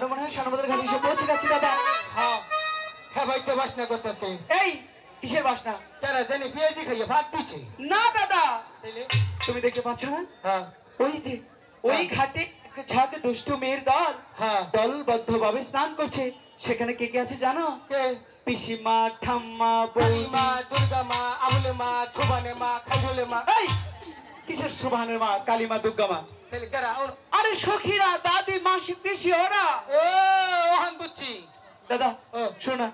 আমরা মনে হয় সানবাদের ঘাটে এসে পৌঁছে গেছি দাদা। হ্যাঁ হ্যাঁ ভাই তো বাসনা করতেছে। এই কিসের বাসনা? তারা জানি পেঁয়াজি খাইয়ে ভাত দিছে। না দাদা, তাইলে তুমি দেখতে পাচ্ছ না হ্যাঁ ওই যে ওই ঘাটে একটা ঝাঁকে দুষ্টু মেয়ের দল হ্যাঁ দলবদ্ধ ভাবে স্নান করছে। সেখানে কে কে আছে জানো? কে? পিসিমা, ঠাম্মা, কালী মা, বৌমা। দুর্গা মা, আবুলে মা, ছোবানে মা, খাইজুলে মা। এই কিসের সুবহানের মা, কালী মা, দুর্গা মা? তাইলে কারা? আরে সখীরা, দাদি, মাসি, পিসি ওরা। ও ওহান বুঝছি। দাদা ও শোনা,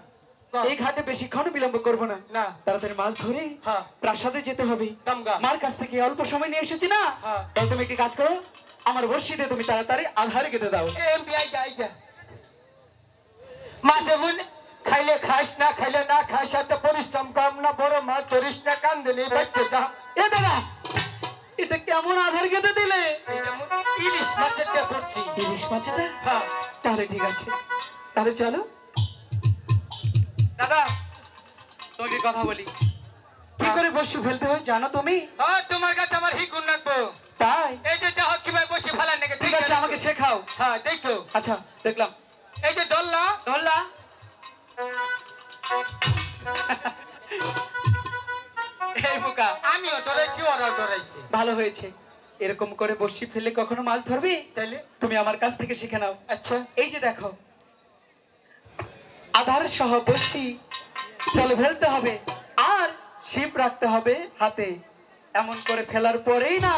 বল। এই ঘাটে বেশিক্ষণ বিলম্ব করবো না। না। তাড়াতাড়ি মাছ ধরে হ্যাঁ। প্রাসাদে যেতে হবে। কামগা। মার কাছ থেকে অল্প সময় নিয়ে এসেছি না। হ্যাঁ। তাহলে তুমি একটি কাজ করো, আমার বর্ষিতে তুমি তাড়াতাড়ি আধারে কেটে দাও। এমপি আইগা আইগা মাঝে মনে খাইলে খাইস না খাইলে না খাইস এত পরিশ্রম কম না বড় মা চরিস না কান দিলে বাচ্চা যা। এ দাদা, এটা কেমন আধার কেটে দিলে? এটা ইলিশ মাছের কে করছি। ইলিশ মাছটা? হ্যাঁ তাহলে ঠিক আছে, তাহলে চলো। দাদা তোমাকে কথা বলি, কি করে বসু ফেলতে হয় জানো তুমি? হ্যাঁ তোমার কাছে আমার হিগুন লাগবো। তাই এই যে দেখো কিভাবে বসে ফেলা নাকি ঠিক আছে, আমাকে শেখাও। হ্যাঁ দেখো আচ্ছা দেখলাম। এই যে দল্লা ধরলা। এই বোকা, আমিও ধরেছি ওরাও ধরেছি। ভালো হয়েছে। এরকম করে বড়শি ফেলে কখনো মাছ ধরবি? তাইলে তুমি আমার কাছ থেকে শিখে নাও। আচ্ছা এই যে দেখো, আধার সহ বড়শি চলে ফেলতে হবে আর ছিপ রাখতে হবে হাতে। এমন করে ফেলার পরেই না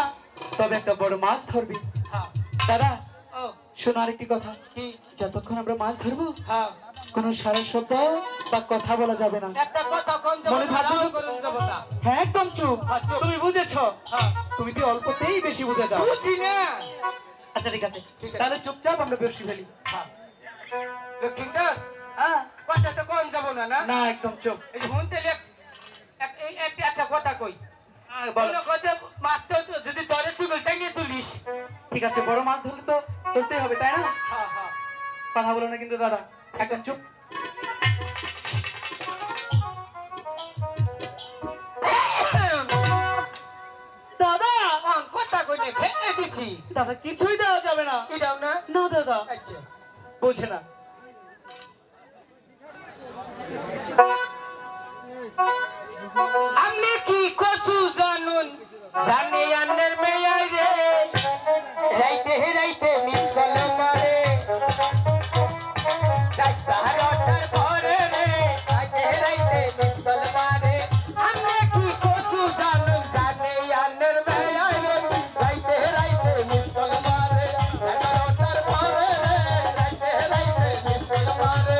তবে একটা বড় মাছ ধরবি। হ্যাঁ দাদা ও শোনো আরেকটি কথা, কি? যতক্ষণ আমরা মাছ ধরবো হ্যাঁ কোনো সারা শব্দ বা কথা বলা যাবে না। একটা কথা কোন মনে থাকবে তো? করুন দেব না। হ্যাঁ একদম চুপ। হ্যাঁ, চুপ। তুমি বুঝেছো? হ্যাঁ তুমি কি অল্পতেই বেশি বুঝে যাও। বুঝি না। আচ্ছা ঠিক আছে, ঠিক আছে। তাহলে চুপচাপ আমরা বড়শি ফেলি। হ্যাঁ লক্ষ্মীন্দর হ্যাঁ কথা তো কোন যাব না না। না একদম চুপ। এই যে হুন তেলে একটা কথা কই। বলো। কোনো কথা মাছ তো যদি ধরে তুই টাইনিয়ে তুলিস। ঠিক আছে, বড় মাছ ধরলে তো ধরতেই হবে তাই না? হ্যাঁ হ্যাঁ কথা বলো না কিন্তু দাদা, একদম চুপ। দাদা কথা কই নে ফেলে দিছি। দাদা কিছুই দেওয়া যাবে না। কি দাও না? না দাদা আচ্ছা বোঝে না। আপনি কি কচু জানুন জানি আন্নের মেয়ে রে রাইতে রাইতে মিস কল মারে ডাক্তার ঘরে রে রাইতে রাইতে মিস কল মারে আপনি কি কচু জানুন জানি আন্নের মেয়ে রে রাইতে রাইতে মিস কল মারে ডাক্তার ঘরে রে রাইতে রাইতে মিস কল মারে।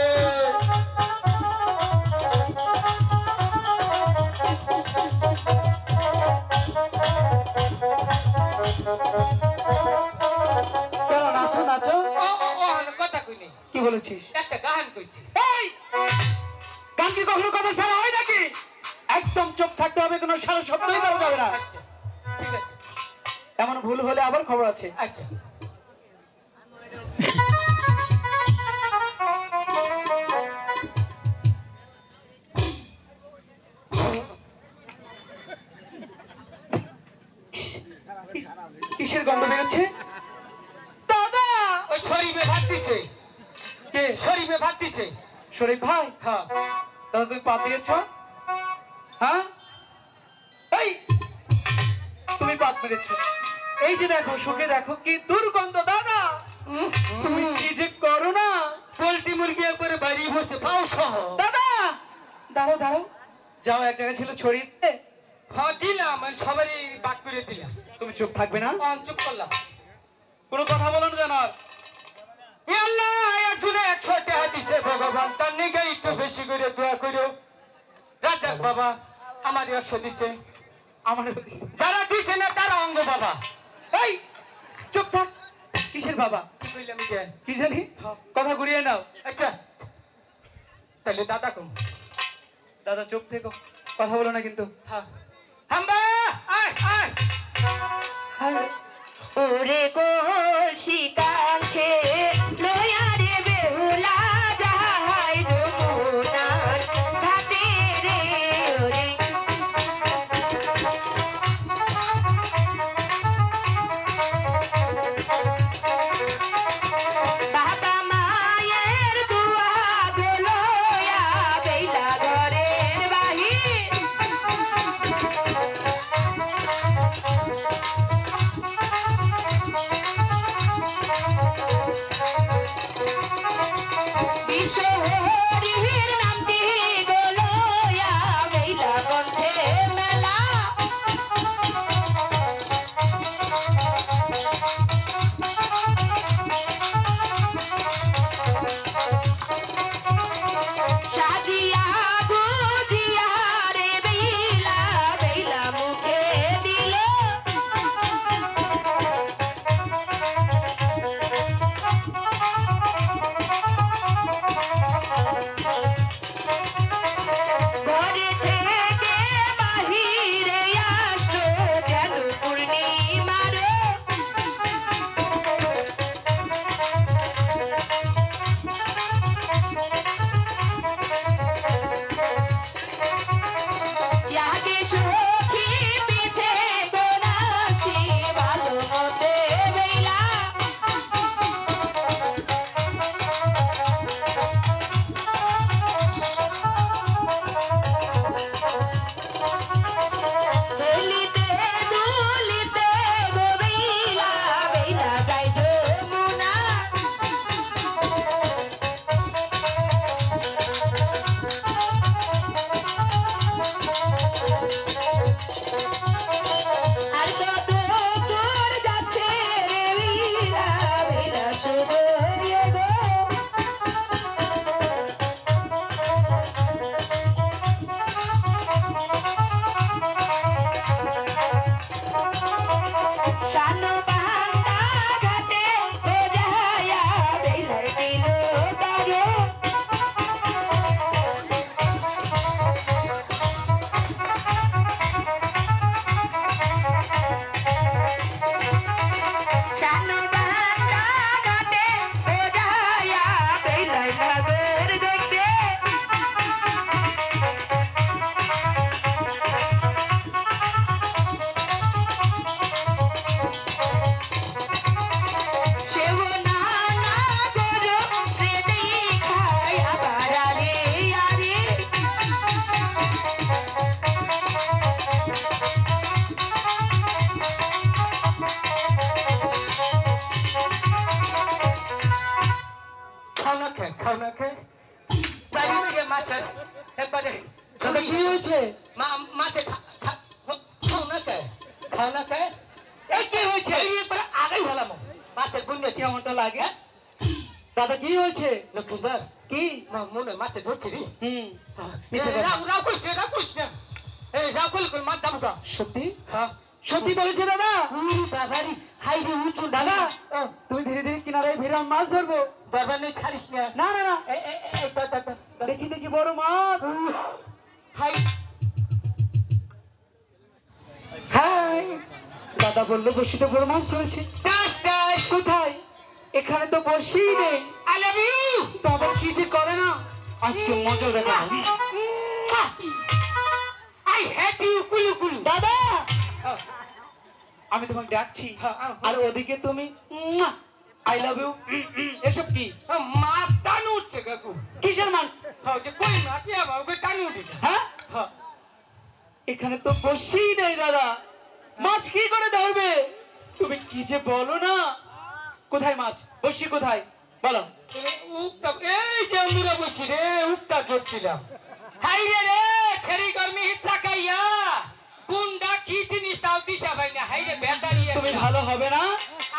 কেন নাচো নাচো? কথা কইনি কি বলেছিস? একটা গান কইছি। এই গান কি কখনো কথা ছাড়া হয় নাকি? একদম চুপ থাকতে হবে, কোনো সারা শব্দই দেওয়া যাবে না। ঠিক আছে এমন ভুল হলে আবার খবর আছে। আচ্ছা কিসের গন্ধ বেরোচ্ছে? দাদা ওই শরীফে ভাত দিছে। কে? শরীফে ভাত দিছে। শরীফ ভাই? হ্যাঁ দাদা তুমি পা দিয়েছ? হ্যাঁ এই তুমি পাত মেরেছো। এই যে দেখো, শুকে দেখো কি দুর্গন্ধ। দাদা তুমি কি যে করো না। পোল্ট্রি মুরগি একবারে বাড়ি বসে পাও সহ। দাদা দাঁড়াও দাঁড়াও, যাও এক জায়গায় ছিল ছড়িয়ে দিতে। হ্যাঁ দিলাম আমি সবারই বাদ করে দিলাম। তুমি চুপ থাকবে না? চুপ করলাম। কোনো কথা বলো না জানো? এ আল্লাহ একজনে 100 টাকা দিছে ভগবান তার নিগে একটু বেশি করে দোয়া করো। রাজাক বাবা আমার 100 দিছে। আমার যারা দিছে না তারা অঙ্গ বাবা। এই চুপ থাক। কিসের বাবা? কি কইলাম এটা? কি জানি, কথা ঘুরিয়ে নাও। আচ্ছা তাহলে দাদা কম। দাদা চুপ থেকো, কথা বলো না কিন্তু। হ্যাঁ হাম্বা আয় আয়। ওরে কলসি কাঁখে লয়ারে বেহুলা যাই যমুনার ঘাটে রে ওরে বাবা মা খাও না খাই তাই নিয়ে মাছের একবারে দাদা কি হয়েছে? মাছে খাও না খাই খাও না খাই এই কি হয়েছে? এইবার আগেই হলাম মাছের গুন্ডে কেমনটা লাগে? দাদা কি হয়েছে? লক্ষ্মীবার কি? মনে মাছে ধরছি রে হুম রাও কইস না এই রাও কল মাছ দাম কা সত্যি হ্যাঁ সত্যি বলেছে দাদা? বাবারি হাই রে উঁচু দাদা তুমি ধীরে ধীরে কিনারায় ভিড়ে মাছ ধরবো। বাবা নেই ছাড়িস না না না না এই দেখি দেখি বড় মাছ। হাই হাই দাদা বললো বসিতে বড় মাছ ধরেছে। কাস কাস কোথায়? এখানে তো বসি নেই। আই লাভ ইউ দাদা কি যে করে না, আজকে মজা দেখাবো। আই হ্যাট ইউ কুলু কুলু দাদা আমি তোমাকে ডাকছি আর ওদিকে তুমি আই লাভ ইউ এসব কি? মাছ টানু উঠছে কাকু কিসের মাছ? হ্যাঁ যে কই মাছ বাবা ওকে টানু উঠছে হ্যাঁ এখানে তো বসি নেই দাদা, মাছ কি করে ধরবে? তুমি কি যে বলো না। কোথায় মাছ? বসি কোথায় বলো? উকটা এই যে আমরা বসছি রে উকটা করছিলাম হাই রে ছেড়ি গরমি ইচ্ছা কাইয়া গুন্ডা কি জিনিস তাও দিশা ভাই না হাই রে ব্যাটারি তুমি ভালো হবে না।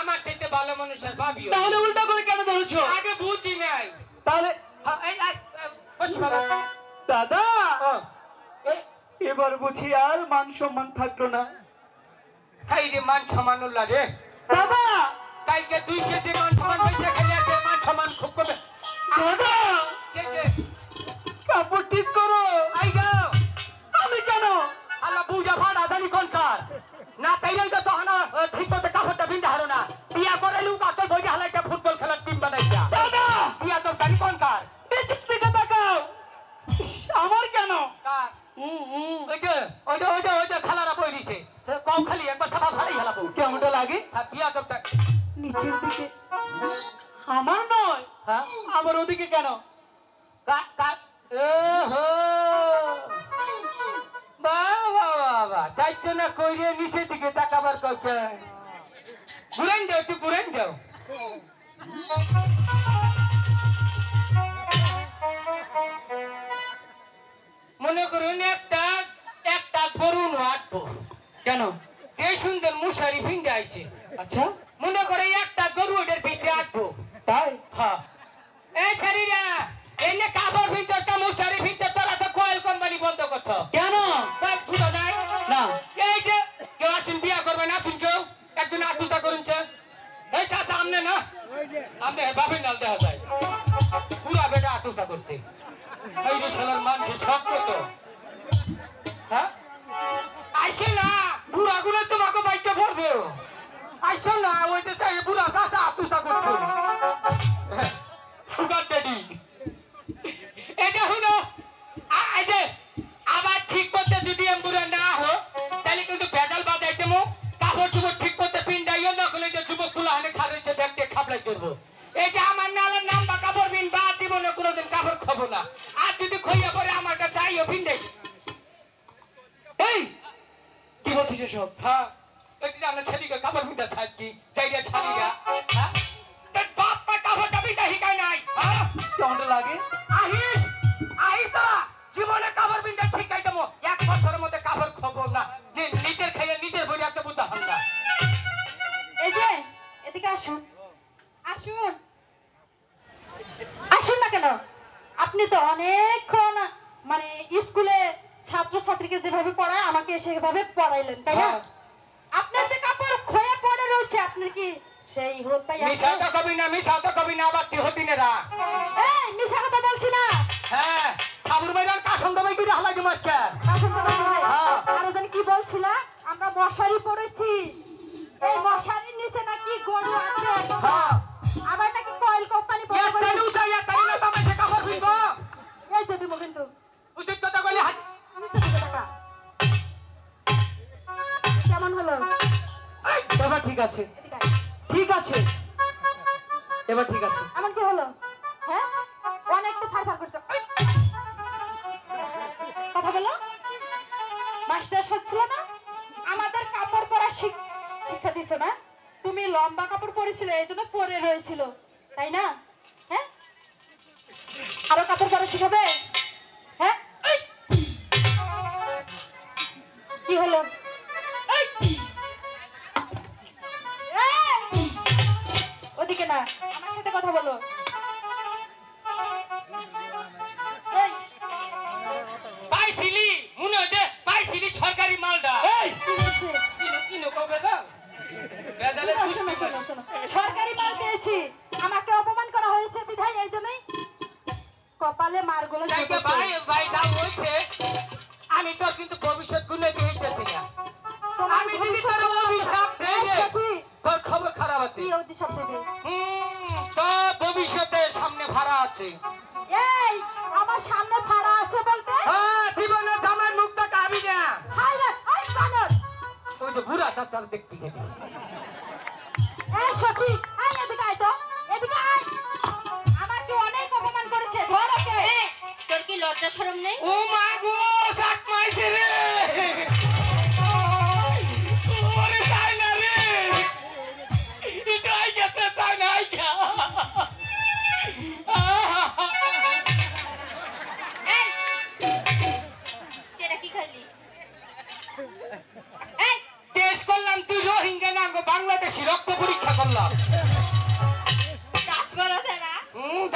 আমার থেকে ভালো মানুষের ভাবিও তাহলে উল্টা করে কেন ধরছো? আগে বুঝি নাই তাহলে এই বস বাবা দাদা এ এবার বুঝি আর মান সম্মান থাকলো না। হাই রে মান সমান লাগে দাদা কালকে 2 কেজি মান সমান হইছে খালি আছে মান সমান খুব কমে দাদা কে কে কাপড় ঠিক করো। আই যাও আমি কেন? আল্লাহ বুঝা ফাড়া জানি কোনকার না তাইলে তো হানা ঠিক করতে কাপড়টা বিন্দা হারো না বিয়া করে লুক আতর বই হালাইটা ফুটবল খেলার টিম বানাইছা দাদা বিয়া তো জানি কোনকার এদিক থেকে তাকাও। আমার কেন? কার ওই যে খালারা বই দিছে কম খালি একবার সাফা ভালোই হেলাবো কেমনটা লাগে? বিয়া তো নিচের দিকে আমার নয়, হ্যাঁ আমার ওদিকে কেন? ওহো বাবা বাবা চাইছো না কইরে নিচের দিকে তাকাবার কইছে ঘুরেন যাও তুই ঘুরেন যাও মনে করুন একটা তরুণ আটবো কেন? এই সুন্দর মশারি ভিঙ্গে আইছে আচ্ছা মনে করে একটা গরু ওদের ভিতরে আটবো তাই? হ্যাঁ এই ছেড়িরা এনে কাপড় ভিতরটা মশারি ভিতর তোরা তো কয়েল কোম্পানি বন্ধ করছো কেন? সব খুলো নাই না এই যে কেউ আসুন বিয়া করবেন আসুন কেউ একদিন আত্মীয়তা করুনছে এই চাষা আমনে না আমনে বাপের নাল দেখা যায় পুরা বেটা আত্মীয়তা করছে এই যে ছেলের মানুষের শখ তো হ্যাঁ আইসে না বুড়া গুলো তোমাকে বাইকে পড়বে আইসো না ওই যে সেই বুড়া চাষা আত্মীয়তা করছে সুগার ড্যাডি এটা হলো আবার ঠিক করতে যদি এমবুরা না হো তাহলে কিন্তু পেডাল বাজাইতে মো কাপড় চুপড় ঠিক করতে পিন্ডাইও না হলে যে যুবক গুলো হানে খারাইছে দেখতে খাবলাই করবো এই যে আমার নালের নাম বা কাপড় পিন বা জীবনে কোনোদিন কাপড় খাবো না আর যদি খইয়া পরে আমার কাছে আইও পিন্ডাই এই কি বলছিস এসব? হ্যাঁ এই যে আমরা ছেলেকে কাপড় পিন্ডা ছাড়ছি জায়গা ছাড়িয়া হ্যাঁ তোর বাপ পা কাপড়টা পিন্ডা হিকাই নাই হ্যাঁ কেমনটা লাগে? আহিস তো জীবনে কাপড় পিন্ডা শিখাই দেবো 1 বছরের মধ্যে কাপড় খবর না যে নিজের খেয়ে নিজের বই একটা বুঝতে হবে না এই যে এদিকে আসুন আসুন আসুন না কেন? আপনি তো অনেকক্ষণ মানে স্কুলে ছাত্রছাত্রীকে যেভাবে পড়ায় আমাকে সেভাবে পড়াইলেন তাই না? আপনার যে কাপড় খয়ে পড়ে রয়েছে আপনার কি সেই হলতাই আছে? মিশাও তো কবি না আবার তিহদিনে রা এই মিছা কথা বলছি না। হ্যাঁ সাবুর ভাইরার কাসম দবাই কি হালাই দি মাস্টার আসুন তো ভাই। আরো জানি কি বলছিল? আমরা মশারি পড়েছি, এই মশারির নিচে নাকি গরু আছে, হ্যাঁ আবার নাকি কয়েল কোম্পানি বন্ধ এক করে তালু যাই এক তালু না বাবা সে কাপড় পিনবো এই যে দিব কিন্তু উচিত কথা কইলে আমি তো দিব টাকা। কেমন হলো? এবার ঠিক আছে এদিকে আয়। ঠিক আছে এবার ঠিক আছে। এমন কি হলো? হ্যাঁ অনেক তো ফারফার করছো। এই! কথা বলো। মাস্টার সচ্ছিল না আমাদের কাপড় পরা শিক্ষা দিছো না? তুমি লম্বা কাপড় পরেছিলে এই জন্য পরে রয়েছিল তাই না? হ্যাঁ আরো কাপড় পরা শিখাবে? হ্যাঁ কি হলো? এই! ওদিকে না, আমার সাথে কথা বলো। এই, পাইছিলি মনে হয় পাইছিলি সরকারি মালটা এই কি হয়েছে? কিনো কবে দাও বেজালে শোনো, শোনো, শোনো, শোনো। সরকারি মাল পেয়েছি, আমাকে অপমান করা হয়েছে বিধায় এই জন্যই কপালে মারগুলো যাইতে জুটেছে। ভাই ভাই যা হইছে আমি তোর কিন্তু ভবিষ্যৎ গুলো দিতেছি না তোমার আমি যদি ভবিষ্যৎ তোর বলো না। অভিশাপ দেই এই সখী, তোর খবর খারাপ আছে কি অভিশাপ দেবে? তোর ভবিষ্যতে সামনে ভাড়া আছে এই, আমার সামনে ফাড়া আছে বলতে? হ্যাঁ জীবনে জামাই মুখটা কাবি না হাই রে, এই বানর! ওই যে বুড়া চাচার দেখতে গেলি এই সখী, এই এদিকে আয় তো, এদিকে আয়। আমাকে অনেক অপমান করেছে, ধর ওকে। তোর কি লজ্জা শরম নেই? ও মা গো সাত মাইছে রে ওরে তাই না রে এটাই গেছে তাই না আইয়া এই, সেটা কি খালি? এই, টেস্ট করলাম তুই রোহিঙ্গা না গো বাংলাদেশি রক্ত পরীক্ষা করলাম কাজ করো তারা?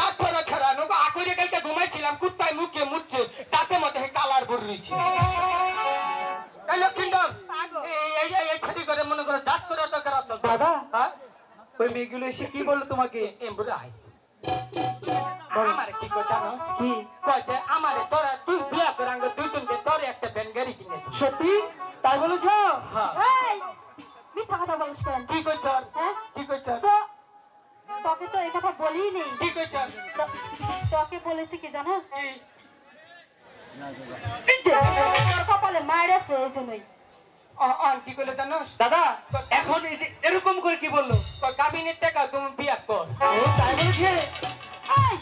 ডাক্তার ছাড়া নো আকরে কালকে ঘুমাইছিলাম কুত্তায় মুখে মুচ্ছে তাতে মতে কালার ভর রইছে এই লক্ষিন্দর এই ছড়ি করে মনে করে দাঁত করে তো করাতো দাদা হ্যাঁ ওই মেয়েগুলো এসে কি বললো তোমাকে? এমবুড়াই আমারে কি কই জানো কি? কইছে আমারে তোরা তুই বিয়া করাঙ্গ দুইজনকে তোর একটা ভ্যান গাড়ি কিনে দিই। সত্যি তাই বলেছ? হ্যাঁ এই, মিথ্যা কথা বলিস কেন? কি কইছ হ্যাঁ? কি কইছ তো তোকে তো এই কথা বলিই নেই। কি কইছ তোকে বলেছি কি জানো? কি তোর কপালে মায়ের আছে এই জন্যই। অন কি কইলে জানোস দাদা এখন এই যে এরকম করে কি বললো? তো কাবিনের টাকা তুমি বিয়া কর ও তাই বলেছে? এই,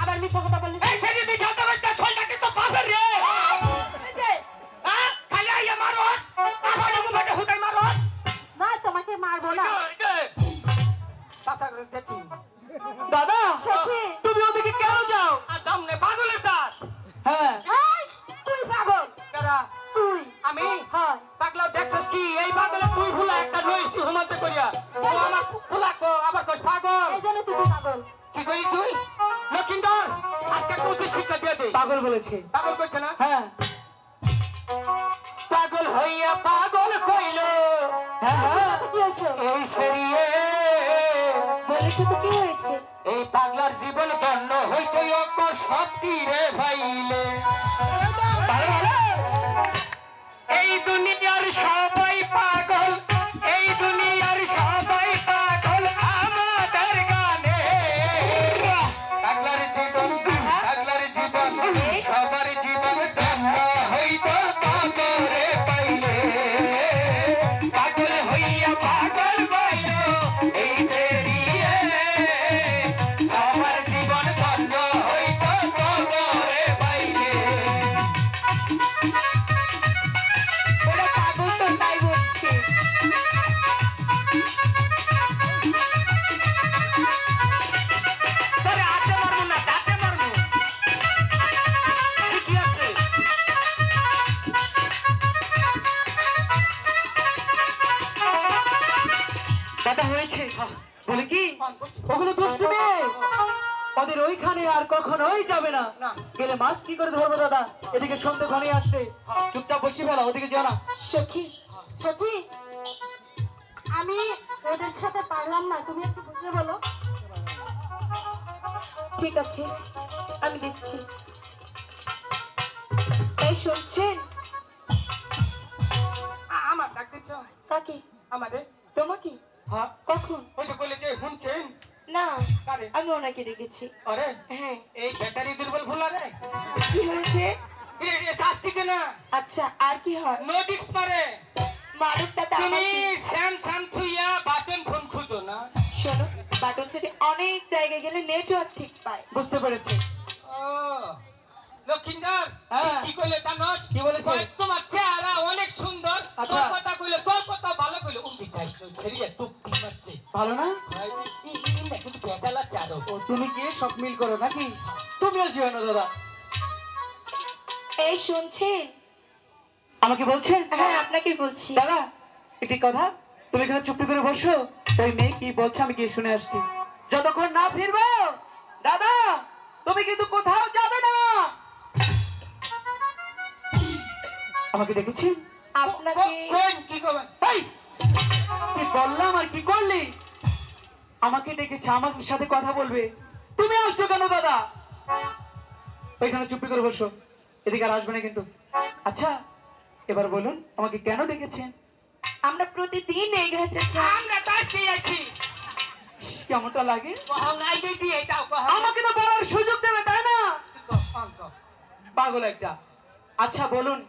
আবার মিথ্যা কথা বলিস। এই ছেলে তুই যত কইতা ছলটা কিন্তু পাবেন রে এই যে, হ্যাঁ খালি আইয়া মারো আবার আমি বেটা হুদাই মারো না তোমাকে মারবো না। চাচা করে দেখি দাদা সখী, তুমি ওদিকে কেন যাও? আর দামনে পাগলের দাঁত হ্যাঁ এই, তুই পাগল, কারা তুই। আমি হয়, পাগলা দেখছস কি এই পাগলে তুই ফুলা একটা লইছি হুমাতে করিয়া ও আমার ফুলা কো আবার কইস পাগল এই জন্য তুই পাগল। কি করি তুই লক্ষিন্দর আজকে কোথায় শিক্ষা দিয়ে দে পাগল বলেছে। পাগল কইছে না হ্যাঁ পাগল হইয়া পাগল কইলো হ্যাঁ হ্যাঁ কি হয়েছে? এই সেরিয়ে বলেছো তো কি হয়েছে? এই পাগলার জীবন ধন্য হইতে অকর শক্তি রে ভাইলে এই দুনিয়ার সবাই পাগল এই দুনিয়ার সবাই পাগল আমাদের গানে পাগলার জীবন সবার জীবন ধন্য হইতে পাগলে পাইলে পাগল হইয়া পাগল পাইল এই সেরিয়ে সবার জীবন ধন্য হইতে পাগলে পাইলে ওরা পাগল তো তাই বলছে। তোরে হাতে মারবো না দাঁতে মারবো কি আছে দাদা হয়েছে বলে কি ওগুলো দুষ্টু মেয়ে, ওদের ওইখানে আর কখনোই যাবে না। না। গেলে মাছ কি করে ধরবো দাদা? এদিকে সন্ধ্যে ঘনিয়ে আসছে, চুপচাপ বসে ফেলা, ওদিকে যেও না। সখী, সখী, আমি ওদের সাথে পারলাম না, তুমি একটু বুঝে বলো। ঠিক আছে, আমি দিচ্ছি। এই শুনছেন? আমার ডাক দিচ্ছ কাকে? আমারে তোমাকে? হ্যাঁ কখন? ওই যে বলে যে শুনছেন না, কারে আমি ওনাকে রেখেছি। আরে হ্যাঁ, এই ব্যাটারি দুর্বল ভুলা রে কি হয়েছে? এ শাস্তি কেনা আচ্ছা, আর কি হয়? নো ডিক্স মারে মারুকটা তো তুমি আমার। স্যাম স্যাম থুইয়া বাটন ফোন খুঁজো না শোনো, বাটন সেটে অনেক জায়গায় গেলে নেটওয়ার্ক ঠিক পায়। বুঝতে পেরেছি। ও লক্ষিন্দর হ্যাঁ। কি কইলে জানোস? কি বলেছে? কয়, তোমার চেহারা অনেক সুন্দর, আচ্ছা। তোর কথা কইলে তোর কথা ভালো কইলে উম্মি খাইছো ছেড়ে টুপি মারছে। ভালো না? ভাই এই না কিন্তু বেজালা চারো। ও তুমি কি সব মিল করো নাকি? তুমিও যেও না দাদা। এই শুনছেন? আমাকে বলছেন? হ্যাঁ আপনাকে বলছি। দাদা একটি কথা, তুমি এখানে চুপটি করে বসো, ওই মেয়ে কি বলছে আমি কি শুনে আসছি। যতক্ষণ না ফিরবো দাদা তুমি কিন্তু কোথাও যাবে না। আমাকে দেখেছেন? আপনাকে কোন কি করবেন? এই, কি বললাম আর কি করলি? আমাকে ডেকেছে, আমার সাথে কথা বলবে, তুমি আসছো কেন দাদা? ওইখানে চুপটি করে বসো, এদিকে আর আসবে না কিন্তু। আচ্ছা এবার বলুন আমাকে কেন ডেকেছেন? আমরা প্রতিদিন এই ঘাটে যাই। আমরা তাকে আছি। কেমনটা লাগে? কহ নাই দিদি এটাও কহ। আমাকে তো বলার সুযোগ দেবে তাই না? পাগল একটা। আচ্ছা বলুন।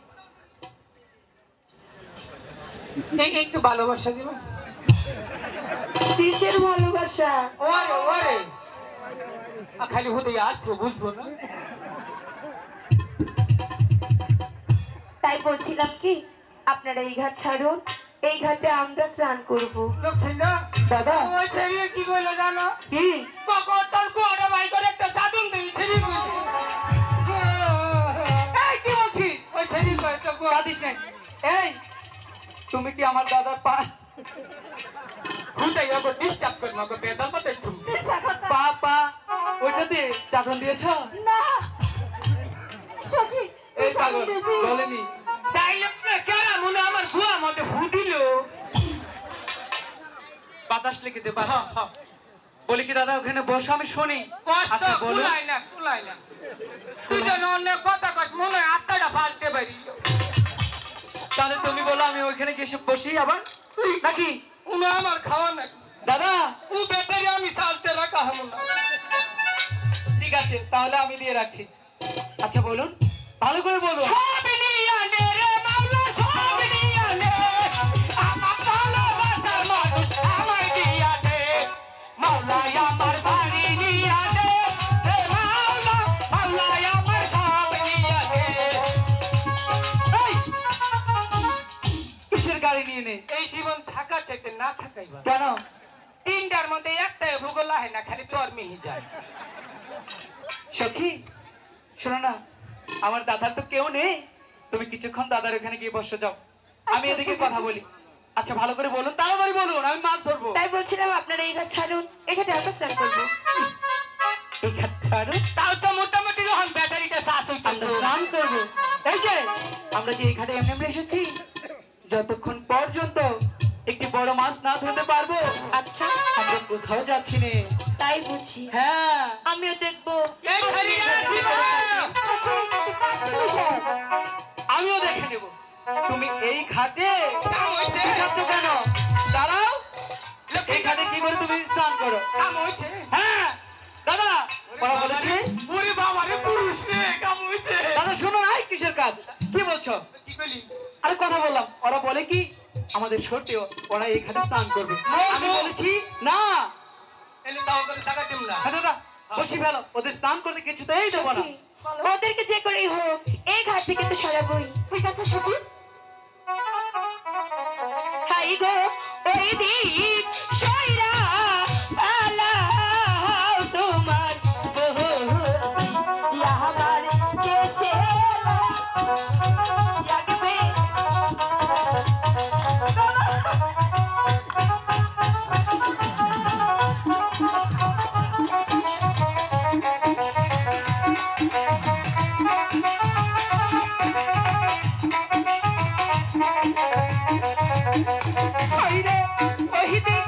একটু ভালোবাসা দিবেন? কিসের ভালোবাসা? ওরে ওরে খালি হতে আসবো বুঝবো না। তাই বলছিলাম কি আপনারা এই ঘাট ছাড়ুন, এই ঘাটে আমরা স্নান করব। লক্ষিন্দর দাদা ওই ছেড়ে কি কইলো জানো? কি? কখন তোর কোড়া ভাই করে একটা চাদুন দেবি ছেড়ে কইছে। এই কি বলছিস? ওই ছেড়ে কই তো কাঁদিস নাই। এই তুমি কি আমার দাদার পা খুঁটাই ওকে ডিস্টার্ব কর না, ওকে বেদল মতো তুমি। পা পা ওইটা দিয়ে চাদন দিয়েছ? না সখী এই পাগল বলেনি। তাইলে না কেরা মনে আমার বুয়া মতে ফুদিল। বাতাস লেগেছে বাতাস। বলি কি দাদা ওখানে বসো আমি শুনি। কষ্ট আচ্ছা বলো। কুলাই না কুলাই না। তুই যেন অন্য কথা কস মনে হয় আত্মাটা ফালতে পারি। তাহলে তুমি বলো আমি ওইখানে গিয়ে এসে বসি আবার নাকি? উনি আমার খাওয়া না। দাদা ও বেটারি আমি সালতে রাখা হবো না। ঠিক আছে তাহলে আমি দিয়ে রাখছি। আচ্ছা বলুন ভালো করে বলুন। সব নিয়ে নে রে মাওলা, সব নিয়ে নে। আমার ভালোবাসার মানুষ আমায় দিয়া দে। মাওলা আমার বাড়ি নিয়া দে। হে মাওলা, মাওলা আমার সব নিয়া দে। এই, কিসের গাড়ি নিয়ে নে? এই জীবন থাকা চাইতে না থাকাই ভালো। কেন? তিনটার মধ্যে একটাই ভূগোল হয় না, খালি তোর মিহি যায়। সখী শোনো না, আমার দাদার তো কেউ নেই, তুমি কিছুক্ষণ দাদার ওখানে গিয়ে বসে যাও, আমি এদিকে কথা বলি। আচ্ছা ভালো করে বলুন, তাড়াতাড়ি বলুন, আমি মাছ ধরবো। তাই বলছিলাম আপনারা এই ঘাট ছাড়ুন, এই ঘাটে আমরা স্নান করবো। এই খাচ্ছা আরো? তাও তো মোটামুটি যখন ব্যাটারিটা চাষ আমরা হইতেছে। স্নান করবো। এই যে আমরা যে এই ঘাটে এমনি এমনি এসেছি, যতক্ষণ পর্যন্ত একটি বড় মাছ না ধরতে পারবো আচ্ছা আমরা কোথাও যাচ্ছি না। তাই বুঝি, হ্যাঁ আমিও দেখবো। এই ছাড়িয়া জীবন। আমিও দেখে নেব। তুমি এই ঘাটে কাম হইছে। যাচ্ছ কেন? দাঁড়াও, এই ঘাটে কি করে তুমি স্নান করো? কাম হইছে। হ্যাঁ দাদা ওরা বলেছে। ওরে বাবা রে, পুরুষ রে, কাম হইছে। দাদা শোনো না, এই কিসের কাজ? কি বলছো? কি কইলি? আরে কথা বললাম, ওরা বলে কি আমাদের সত্যি ওরা এই ঘাটে স্নান করবে। আমি বলেছি না। এলে তাও করে টাকা দিম না। হ্যাঁ দাদা বসি ফেলো, ওদের স্নান করতে কিছুতেই দেবো না। সখী, ওদেরকে যে করেই হোক এই ঘাট থেকে তো সরাবই। ঠিক আছে সখী। হাই গো ওই দিক সইরা আলাও তোমার বহসি আমার কেসে লাগবে। হাইরে ওই দিক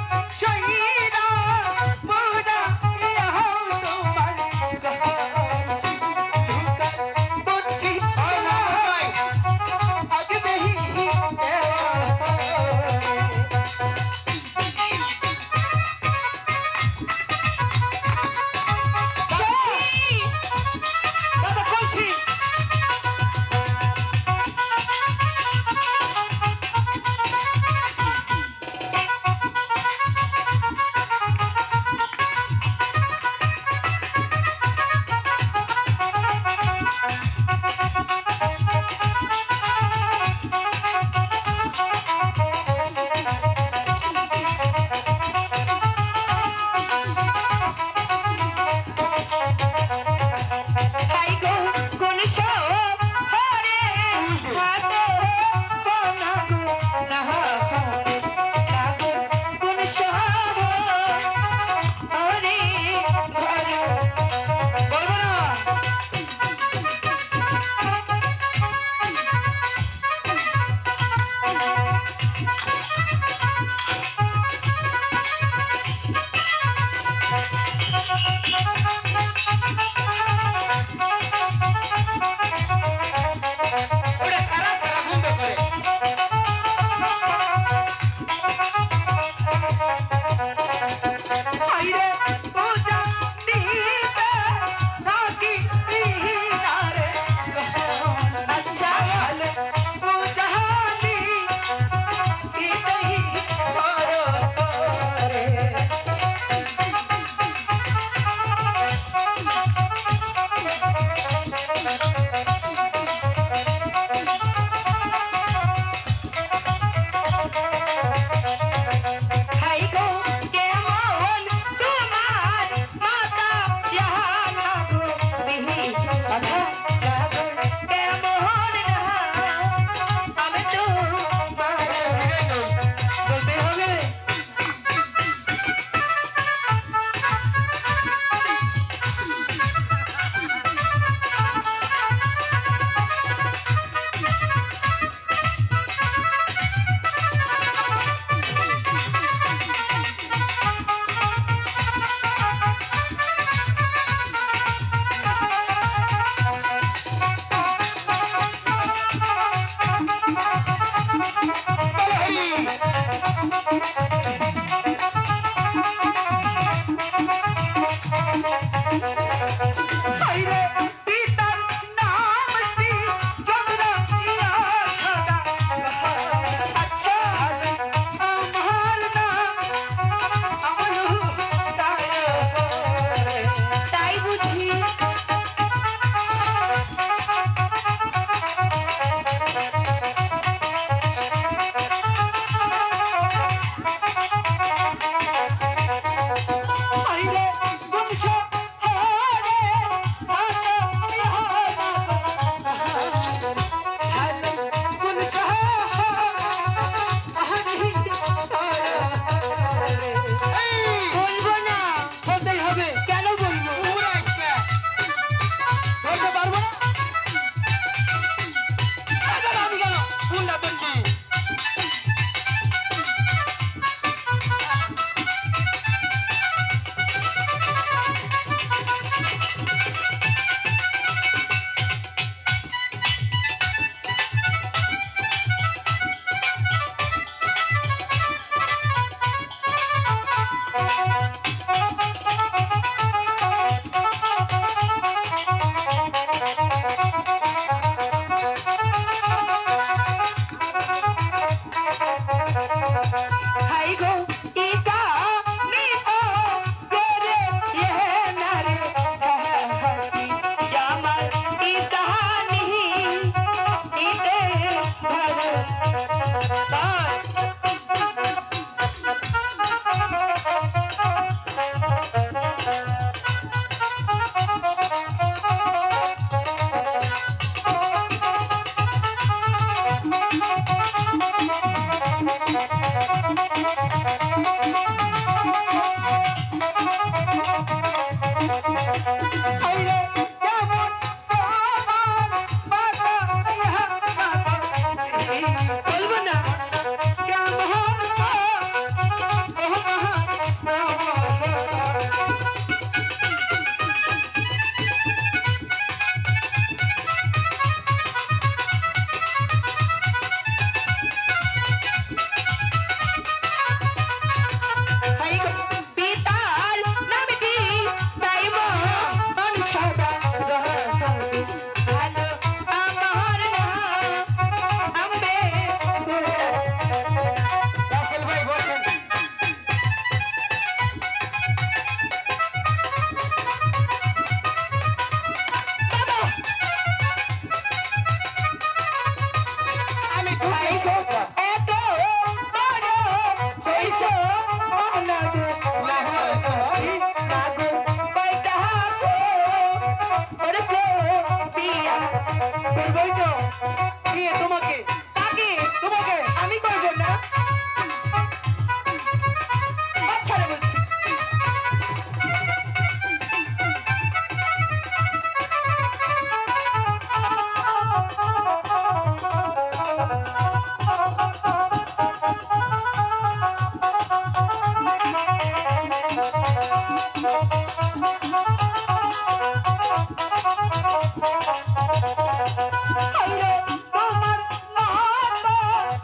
আইরে তোমার নাতা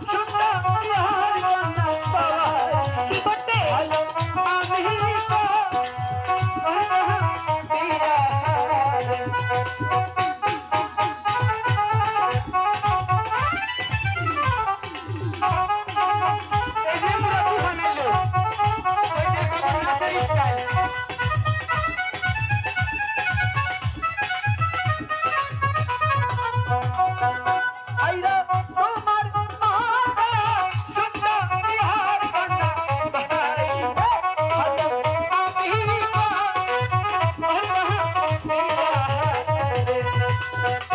সুন্দর বিহার কন্যা বাবা কি করতে ভালো আমি আইরা তোমার নাতা সুন্দর বিহার কন্যা ভালো আমি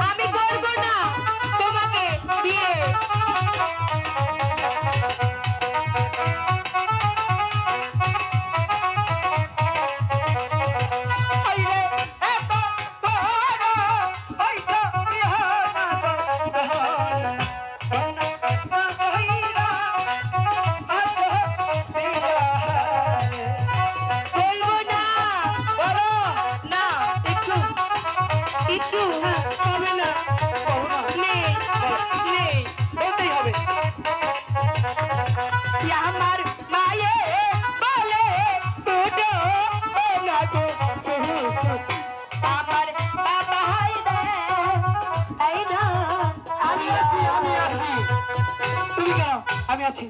আমি করব না তোমাকে বিয়ে আইরে এত বড় হইতো বিহানা বহিরা বলবো না বলো না একটু একটু হবে না বলো না নেই নেই বলতেই হবে আমার মায়ে বলে দুটো লাগো আমার বাবা হাইদা হাইদা আমি আছি তুমি কেন আমি আছি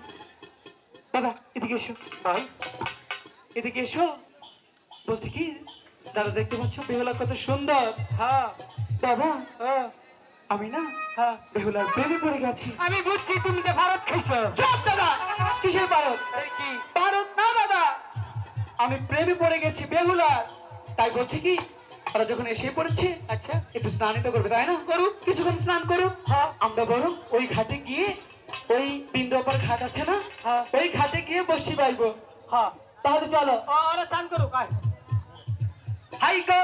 দাদা এদিকে এসো ভাই এদিকে এসো বলছি কি দাদা দেখতে পাচ্ছ বেহুলা কত সুন্দর হ্যাঁ দাদা আমি না হ্যাঁ বেহুলার প্রেমে পড়ে গেছি আমি বুঝছি তুমি যে ভারত খাইছো চুপ দাদা কিসের ভারত কি ভারত না দাদা আমি প্রেমে পড়ে গেছি বেহুলার তাই বলছি কি ওরা যখন এসে পড়েছে আচ্ছা একটু স্নানই তো করবে তাই না করুক কিছুক্ষণ স্নান করুক হ্যাঁ আমরা বরং ওই ঘাটে গিয়ে ওই বিন্দুপার ঘাট আছে না ওই ঘাটে গিয়ে বসি পাইবো হ্যাঁ তাহলে চলো ওরা স্নান করুক হাই গো